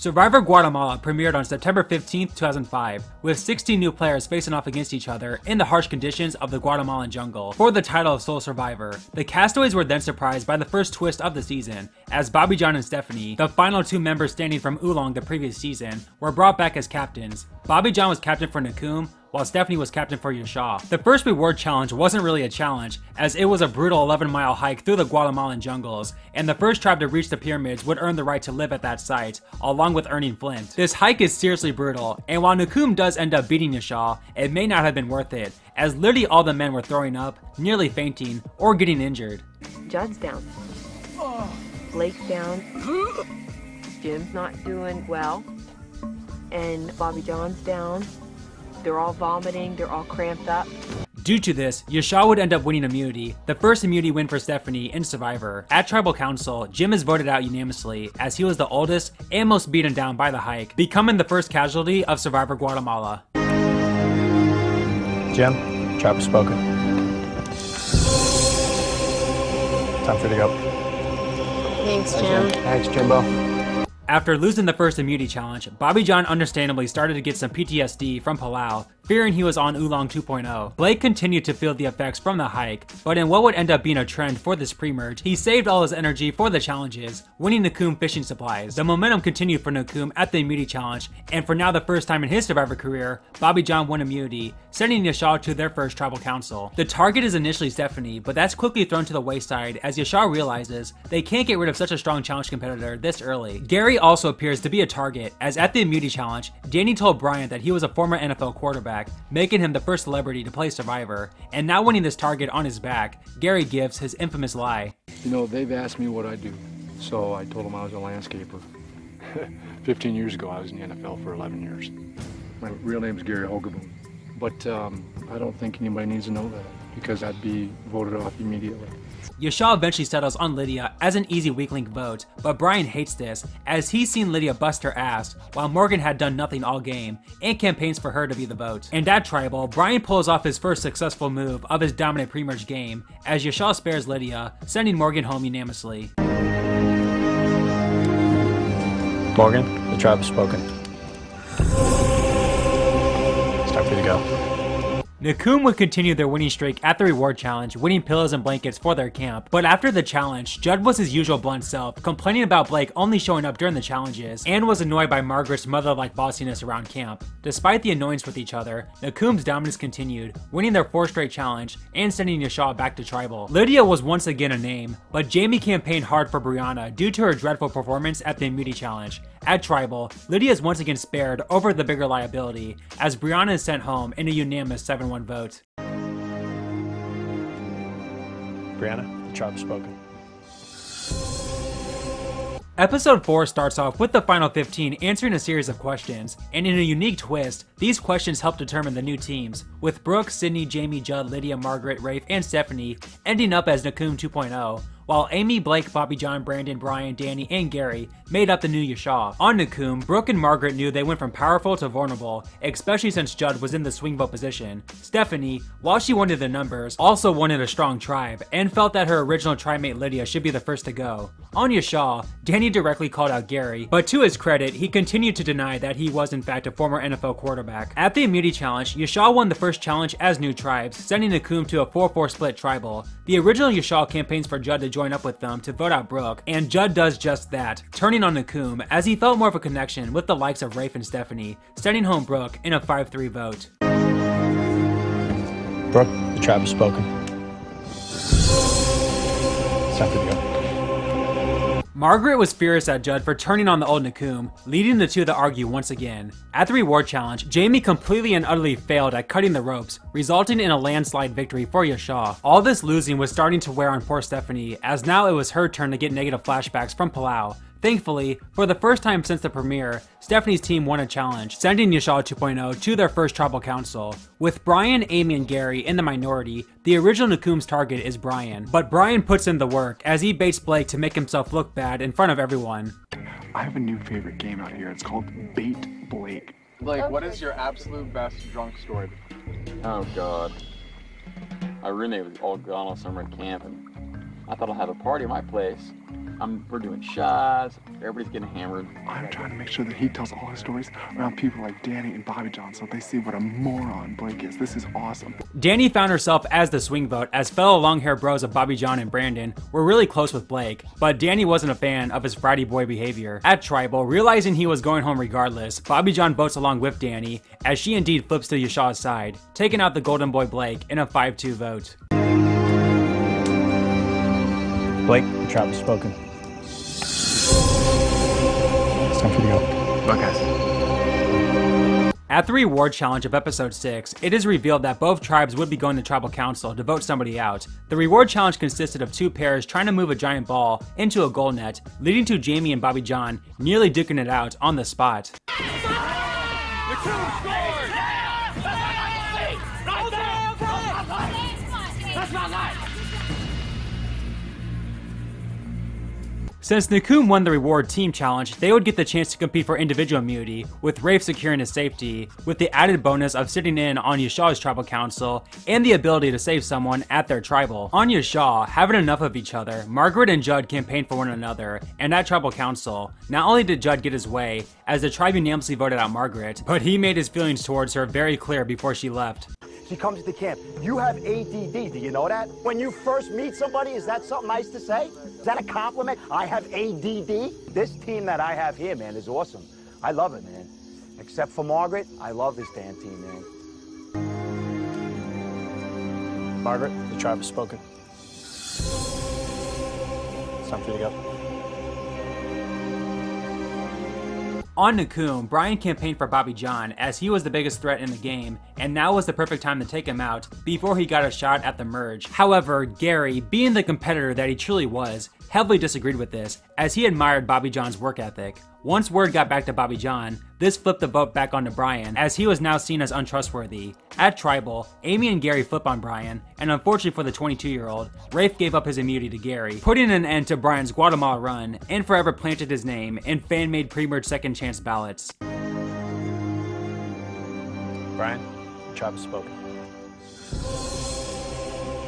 Survivor Guatemala premiered on September 15, 2005, with 16 new players facing off against each other in the harsh conditions of the Guatemalan jungle for the title of sole survivor. The castaways were then surprised by the first twist of the season, as Bobby John and Stephanie, the final two members standing from Oolong the previous season, were brought back as captains. Bobby John was captain for Nakum, while Stephanie was captain for Yasha. The first reward challenge wasn't really a challenge, as it was a brutal 11-mile hike through the Guatemalan jungles, and the first tribe to reach the pyramids would earn the right to live at that site, along with earning Flint. This hike is seriously brutal, and while Nakum does end up beating Yasha, it may not have been worth it, as literally all the men were throwing up, nearly fainting, or getting injured. Judd's down. Blake's down. Jim's not doing well. And Bobby John's down. They're all vomiting, they're all cramped up. Due to this, Yasha would end up winning immunity, the first immunity win for Stephanie in Survivor. At Tribal Council, Jim is voted out unanimously, as he was the oldest and most beaten down by the hike, becoming the first casualty of Survivor Guatemala. Jim, tribe has spoken. Time for you to go. Thanks, Jim. Thanks, Jimbo. After losing the first immunity challenge, Bobby John understandably started to get some PTSD from Palau, fearing he was on Oolong 2.0. Blake continued to feel the effects from the hike, but in what would end up being a trend for this pre-merge, he saved all his energy for the challenges, winning Nakum fishing supplies. The momentum continued for Nakum at the immunity challenge, and for now the first time in his Survivor career, Bobby John won immunity, sending Yasha to their first tribal council. The target is initially Stephanie, but that's quickly thrown to the wayside as Yasha realizes they can't get rid of such a strong challenge competitor this early. Gary also appears to be a target, as at the immunity challenge, Danny told Brian that he was a former NFL quarterback, making him the first celebrity to play Survivor, and now winning this target on his back, Gary gives his infamous lie. You know, they've asked me what I do, so I told them I was a landscaper. 15 years ago, I was in the NFL for 11 years. My real name's Gary Hogeboom, but I don't think anybody needs to know that, because I'd be voted off immediately. Yasha eventually settles on Lydia as an easy weak link vote, but Brian hates this, as he's seen Lydia bust her ass, while Morgan had done nothing all game, and campaigns for her to be the vote. And at Tribal, Brian pulls off his first successful move of his dominant pre-merge game, as Yasha spares Lydia, sending Morgan home unanimously. Morgan, the tribe has spoken. It's time for you to go. Nakum would continue their winning streak at the reward challenge, winning pillows and blankets for their camp. But after the challenge, Judd was his usual blunt self, complaining about Blake only showing up during the challenges, and was annoyed by Margaret's mother-like bossiness around camp. Despite the annoyance with each other, Nakum's dominance continued, winning their 4th straight challenge, and sending Yasha back to Tribal. Lydia was once again a name, but Jamie campaigned hard for Brianna due to her dreadful performance at the immunity challenge. At Tribal, Lydia is once again spared over the bigger liability, as Brianna is sent home in a unanimous 7-1 vote. Brianna, the tribe has spoken. Episode 4 starts off with the final 15 answering a series of questions, and in a unique twist, these questions help determine the new teams, with Brooke, Sydney, Jamie, Judd, Lydia, Margaret, Rafe, and Stephanie ending up as Nakum 2.0, while Amy, Blake, Bobby John, Brandon, Brian, Danny, and Gary made up the new Yasha. On Nakum, Brooke and Margaret knew they went from powerful to vulnerable, especially since Judd was in the swing vote position. Stephanie, while she wanted the numbers, also wanted a strong tribe, and felt that her original tribe-mate Lydia should be the first to go. On Yasha, Danny directly called out Gary, but to his credit, he continued to deny that he was in fact a former NFL quarterback. At the immunity challenge, Yasha won the first challenge as new tribes, sending Nakum to a 4-4 split tribal. The original Yasha campaigns for Judd to join up with them to vote out Brooke, and Judd does just that, turning on Nakum as he felt more of a connection with the likes of Rafe and Stephanie, sending home Brooke in a 5-3 vote. Brooke, the tribe has spoken. It's time for you to go. Margaret was furious at Judd for turning on the old Nakum, leading the two to argue once again. At the reward challenge, Jamie completely and utterly failed at cutting the ropes, resulting in a landslide victory for Yasha. All this losing was starting to wear on poor Stephanie, as now it was her turn to get negative flashbacks from Palau. Thankfully, for the first time since the premiere, Stephanie's team won a challenge, sending Yasha 2.0 to their first tribal council. With Brian, Amy, and Gary in the minority, the original Nakum's target is Brian, but Brian puts in the work as he baits Blake to make himself look bad in front of everyone. I have a new favorite game out here. It's called Bait Blake. Blake, what is your absolute best drunk story? Oh God. My roommate was all gone on summer camp, and I thought I'd have a party at my place. We're doing shots. Everybody's getting hammered. I'm trying to make sure that he tells all his stories around people like Danny and Bobby John so they see what a moron Blake is. This is awesome. Danny found herself as the swing vote as fellow long hair bros of Bobby John and Brandon were really close with Blake, but Danny wasn't a fan of his fratty boy behavior. At Tribal, realizing he was going home regardless, Bobby John votes along with Danny as she indeed flips to Yashaw's side, taking out the golden boy Blake in a 5-2 vote. Blake, the trap has spoken. It's time for you to go. Bye, guys. At the reward challenge of episode 6, it is revealed that both tribes would be going to tribal council to vote somebody out. The reward challenge consisted of 2 pairs trying to move a giant ball into a goal net, leading to Jamie and Bobby John nearly duking it out on the spot. Since Nakum won the reward team challenge, they would get the chance to compete for individual immunity, with Rafe securing his safety, with the added bonus of sitting in on Yashaw's tribal council, and the ability to save someone at their tribal. On Yashaw, having enough of each other, Margaret and Judd campaigned for one another, and at tribal council, not only did Judd get his way, as the tribe unanimously voted out Margaret, but he made his feelings towards her very clear before she left. She comes to camp. You have ADD, do you know that? When you first meet somebody, is that something nice to say? Is that a compliment? I have ADD? This team that I have here, man, is awesome. I love it, man. Except for Margaret, I love this damn team, man. Margaret, the tribe has spoken. It's time for you to go. On Nakum, Brian campaigned for Bobby John as he was the biggest threat in the game, and now was the perfect time to take him out before he got a shot at the merge. However, Gary, being the competitor that he truly was, heavily disagreed with this, as he admired Bobby John's work ethic. Once word got back to Bobby John, this flipped the vote back onto Brian, as he was now seen as untrustworthy. At Tribal, Amy and Gary flip on Brian, and unfortunately for the 22-year-old, Rafe gave up his immunity to Gary, putting an end to Brian's Guatemala run, and forever planted his name in fan-made pre-merge second chance ballots. Brian, the tribe has spoken.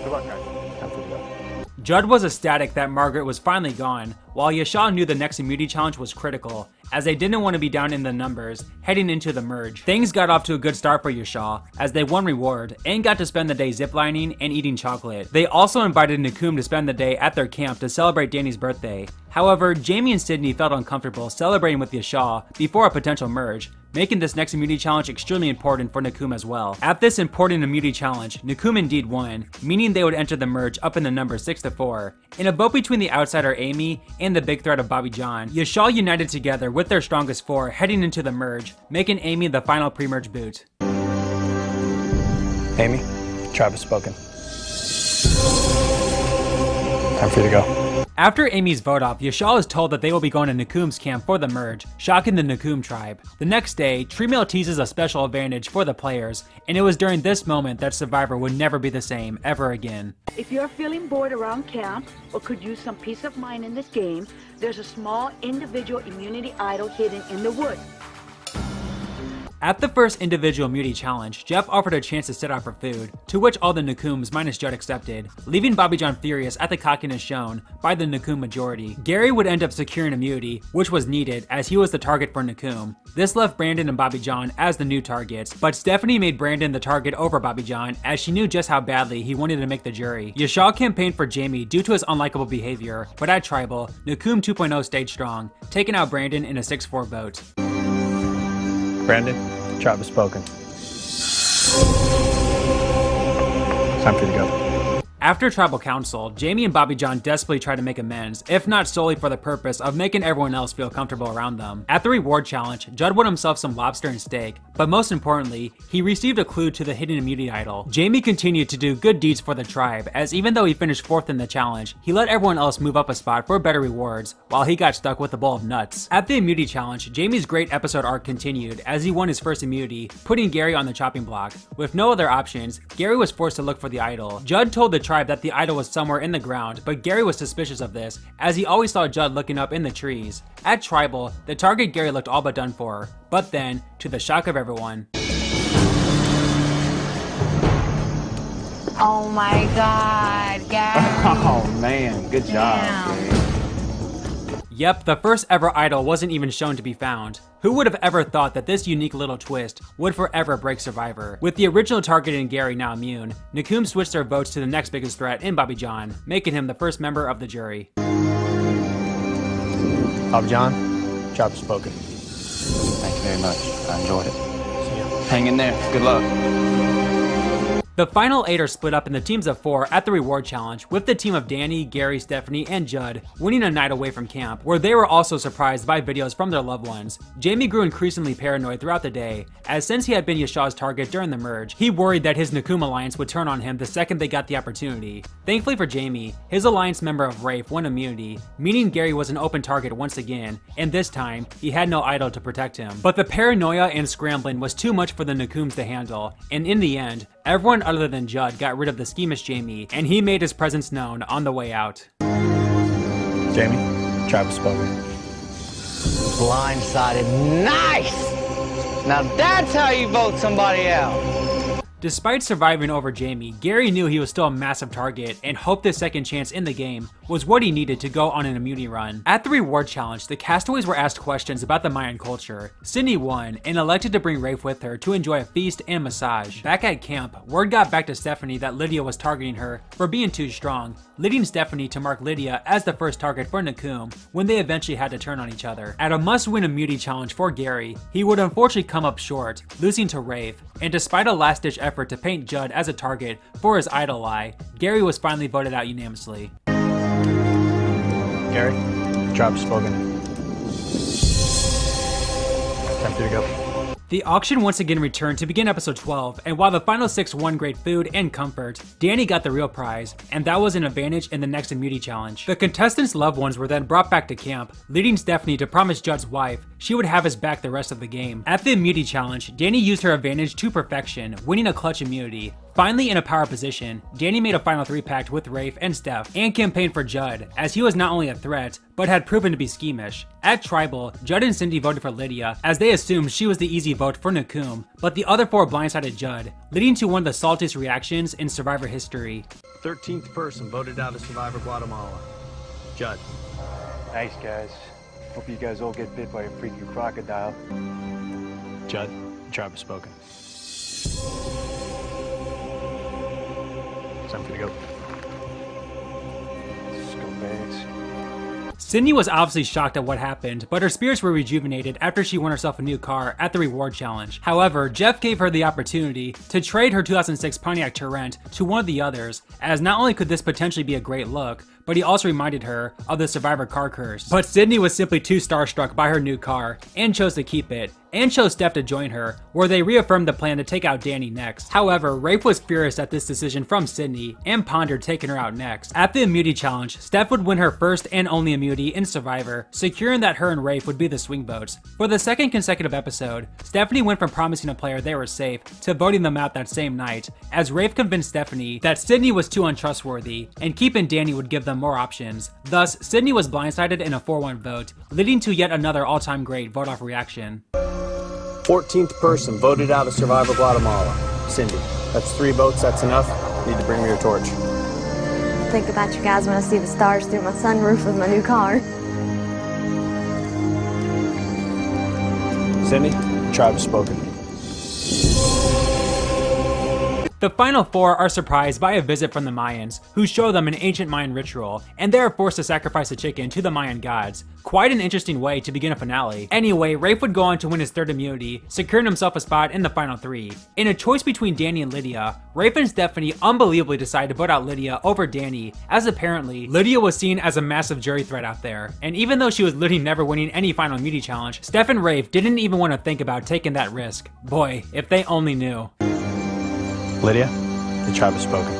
Good luck, guys. Time for you to go. Judd was ecstatic that Margaret was finally gone, while Yashaw knew the next immunity challenge was critical, as they didn't want to be down in the numbers heading into the merge. Things got off to a good start for Yashaw, as they won reward and got to spend the day ziplining and eating chocolate. They also invited Nakum to spend the day at their camp to celebrate Danny's birthday. However, Jamie and Sydney felt uncomfortable celebrating with Yashaw before a potential merge, making this next immunity challenge extremely important for Nakum as well. At this important immunity challenge, Nakum indeed won, meaning they would enter the merge up in the number 6-4. In a vote between the outsider Amy and the big threat of Bobby John, Yashaw united together with their strongest 4 heading into the merge, making Amy the final pre-merge boot. Amy, the tribe has spoken. Time for you to go. After Amy's vote off, Yashaw is told that they will be going to Nakum's camp for the merge, shocking the Nakum tribe. The next day, Treemail teases a special advantage for the players, and it was during this moment that Survivor would never be the same ever again. If you're feeling bored around camp or could use some peace of mind in this game, there's a small individual immunity idol hidden in the woods. At the first individual immunity challenge, Jeff offered a chance to sit out for food, to which all the Nakums minus Judd accepted, leaving Bobby John furious at the cockiness shown by the Nakum majority. Gary would end up securing immunity, which was needed as he was the target for Nakum. This left Brandon and Bobby John as the new targets, but Stephanie made Brandon the target over Bobby John as she knew just how badly he wanted to make the jury. Yashaw campaigned for Jamie due to his unlikable behavior, but at Tribal, Nakum 2.0 stayed strong, taking out Brandon in a 6-4 vote. Brandon, the tribe has spoken. Time for you to go. After Tribal Council, Jamie and Bobby John desperately try to make amends, if not solely for the purpose of making everyone else feel comfortable around them. At the reward challenge, Judd won himself some lobster and steak, but most importantly, he received a clue to the hidden immunity idol. Jamie continued to do good deeds for the tribe, as even though he finished 4th in the challenge, he let everyone else move up a spot for better rewards, while he got stuck with a bowl of nuts. At the immunity challenge, Jamie's great episode arc continued, as he won his first immunity, putting Gary on the chopping block. With no other options, Gary was forced to look for the idol. Judd told the tribe that the idol was somewhere in the ground, but Gary was suspicious of this, as he always saw Judd looking up in the trees. At Tribal, the target Gary looked all but done for, but then, to the shock of everyone. Oh my God, Gary. Oh man, good job, Gary. Yep, the first ever idol wasn't even shown to be found. Who would have ever thought that this unique little twist would forever break Survivor? With the original target in Gary now immune, Nakum switched their votes to the next biggest threat in Bobby John, making him the first member of the jury. Bobby John, job spoken. Thank you very much. I enjoyed it. Hang in there. Good luck. The final 8 are split up in the teams of 4 at the reward challenge, with the team of Danny, Gary, Stephanie, and Judd winning a night away from camp, where they were also surprised by videos from their loved ones. Jamie grew increasingly paranoid throughout the day, as since he had been Yashaw's target during the merge, he worried that his Nakum alliance would turn on him the second they got the opportunity. Thankfully for Jamie, his alliance member of Rafe won immunity, meaning Gary was an open target once again, and this time, he had no idol to protect him. But the paranoia and scrambling was too much for the Nakums to handle, and in the end, everyone other than Judd got rid of the schemish Jamie, and he made his presence known on the way out. Jamie, job spoken. Blindsided. Nice! Now that's how you vote somebody out. Despite surviving over Jamie, Gary knew he was still a massive target and hoped this second chance in the game was what he needed to go on an immunity run. At the reward challenge, the castaways were asked questions about the Mayan culture. Sydney won and elected to bring Rafe with her to enjoy a feast and massage. Back at camp, word got back to Stephanie that Lydia was targeting her for being too strong, leading Stephanie to mark Lydia as the first target for Nakum when they eventually had to turn on each other. At a must-win immunity challenge for Gary, he would unfortunately come up short, losing to Rafe, and despite a last-ditch effort to paint Judd as a target for his idol lie, Gary was finally voted out unanimously. Gary, job spoken. Time for you to go. The auction once again returned to begin episode 12, and while the final 6 won great food and comfort, Danny got the real prize, and that was an advantage in the next immunity challenge. The contestants' loved ones were then brought back to camp, leading Stephanie to promise Judd's wife she would have his back the rest of the game. At the immunity challenge, Danny used her advantage to perfection, winning a clutch immunity. Finally in a power position, Danny made a final 3-pact with Rafe and Steph, and campaigned for Judd, as he was not only a threat, but had proven to be schemish. At Tribal, Judd and Cindy voted for Lydia, as they assumed she was the easy vote for Nakum, but the other 4 blindsided Judd, leading to one of the saltiest reactions in Survivor history. 13th person voted out of Survivor Guatemala. Judd. Nice, guys. Hope you guys all get bit by a freaking crocodile. Judd, job spoken. Time for you to go. Scumbags. Sydney was obviously shocked at what happened, but her spirits were rejuvenated after she won herself a new car at the reward challenge. However, Jeff gave her the opportunity to trade her 2006 Pontiac Tarrant to one of the others, as not only could this potentially be a great look, but he also reminded her of the Survivor car curse. But Sydney was simply too starstruck by her new car and chose to keep it, and chose Steph to join her, where they reaffirmed the plan to take out Danny next. However, Rafe was furious at this decision from Sydney and pondered taking her out next. At the immunity challenge, Steph would win her first and only immunity in Survivor, securing that her and Rafe would be the swing votes. For the second consecutive episode, Stephanie went from promising a player they were safe to voting them out that same night, as Rafe convinced Stephanie that Sydney was too untrustworthy and keeping Danny would give them more options. Thus, Sydney was blindsided in a 4-1 vote, leading to yet another all-time great vote-off reaction. 14th person voted out of Survivor Guatemala. Cindy. That's 3 votes, that's enough. Need to bring me your torch. I'll think about you guys when I see the stars through my sunroof with my new car. Cindy, tribe spoken. The final 4 are surprised by a visit from the Mayans, who show them an ancient Mayan ritual, and they are forced to sacrifice a chicken to the Mayan gods. Quite an interesting way to begin a finale. Anyway, Rafe would go on to win his 3rd immunity, securing himself a spot in the final 3. In a choice between Danny and Lydia, Rafe and Stephanie unbelievably decided to vote out Lydia over Danny, as apparently, Lydia was seen as a massive jury threat out there. And even though she was literally never winning any final immunity challenge, Steph and Rafe didn't even want to think about taking that risk. Boy, if they only knew. Lydia, the tribe has spoken.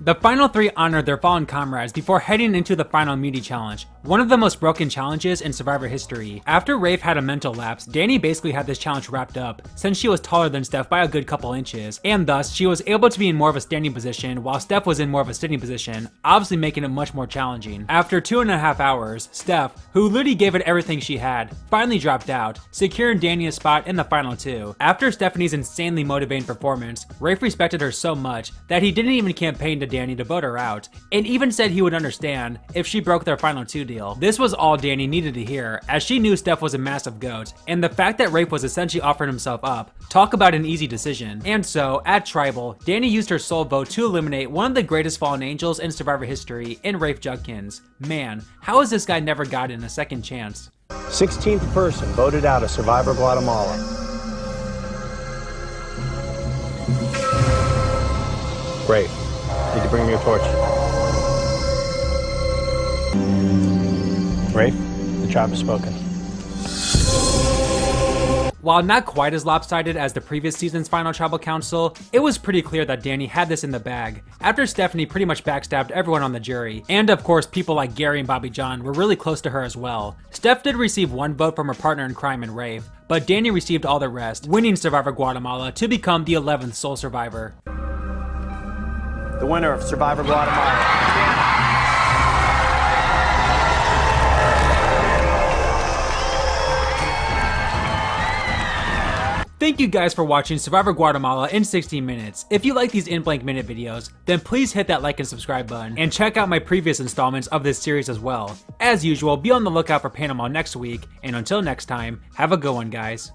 The final 3 honored their fallen comrades before heading into the final immunity challenge, one of the most broken challenges in Survivor history. After Rafe had a mental lapse, Danny basically had this challenge wrapped up, since she was taller than Steph by a good couple inches, and thus she was able to be in more of a standing position while Steph was in more of a sitting position, obviously making it much more challenging. After 2.5 hours, Steph, who literally gave it everything she had, finally dropped out, securing Danny a spot in the final 2. After Stephanie's insanely motivating performance, Rafe respected her so much that he didn't even campaign to Danny to vote her out, and even said he would understand if she broke their final 2 deal. This was all Danny needed to hear, as she knew Steph was a massive goat, and the fact that Rafe was essentially offering himself up, talk about an easy decision. And so, at Tribal, Danny used her soul vote to eliminate one of the greatest fallen angels in Survivor history in Rafe Judkins. Man, how has this guy never gotten a second chance? 16th person voted out of Survivor Guatemala. Great. Need to bring me a torch. Rafe, the tribe has spoken. While not quite as lopsided as the previous season's final tribal council, it was pretty clear that Danny had this in the bag, after Stephanie pretty much backstabbed everyone on the jury, and of course people like Gary and Bobby John were really close to her as well. Steph did receive 1 vote from her partner in crime in Rafe, but Danny received all the rest, winning Survivor Guatemala to become the 11th sole survivor. The winner of Survivor Guatemala. Thank you guys for watching Survivor Guatemala in 16 minutes. If you like these in blank minute videos, then please hit that like and subscribe button, and check out my previous installments of this series as well. As usual, be on the lookout for Panama next week, and until next time, have a good one, guys.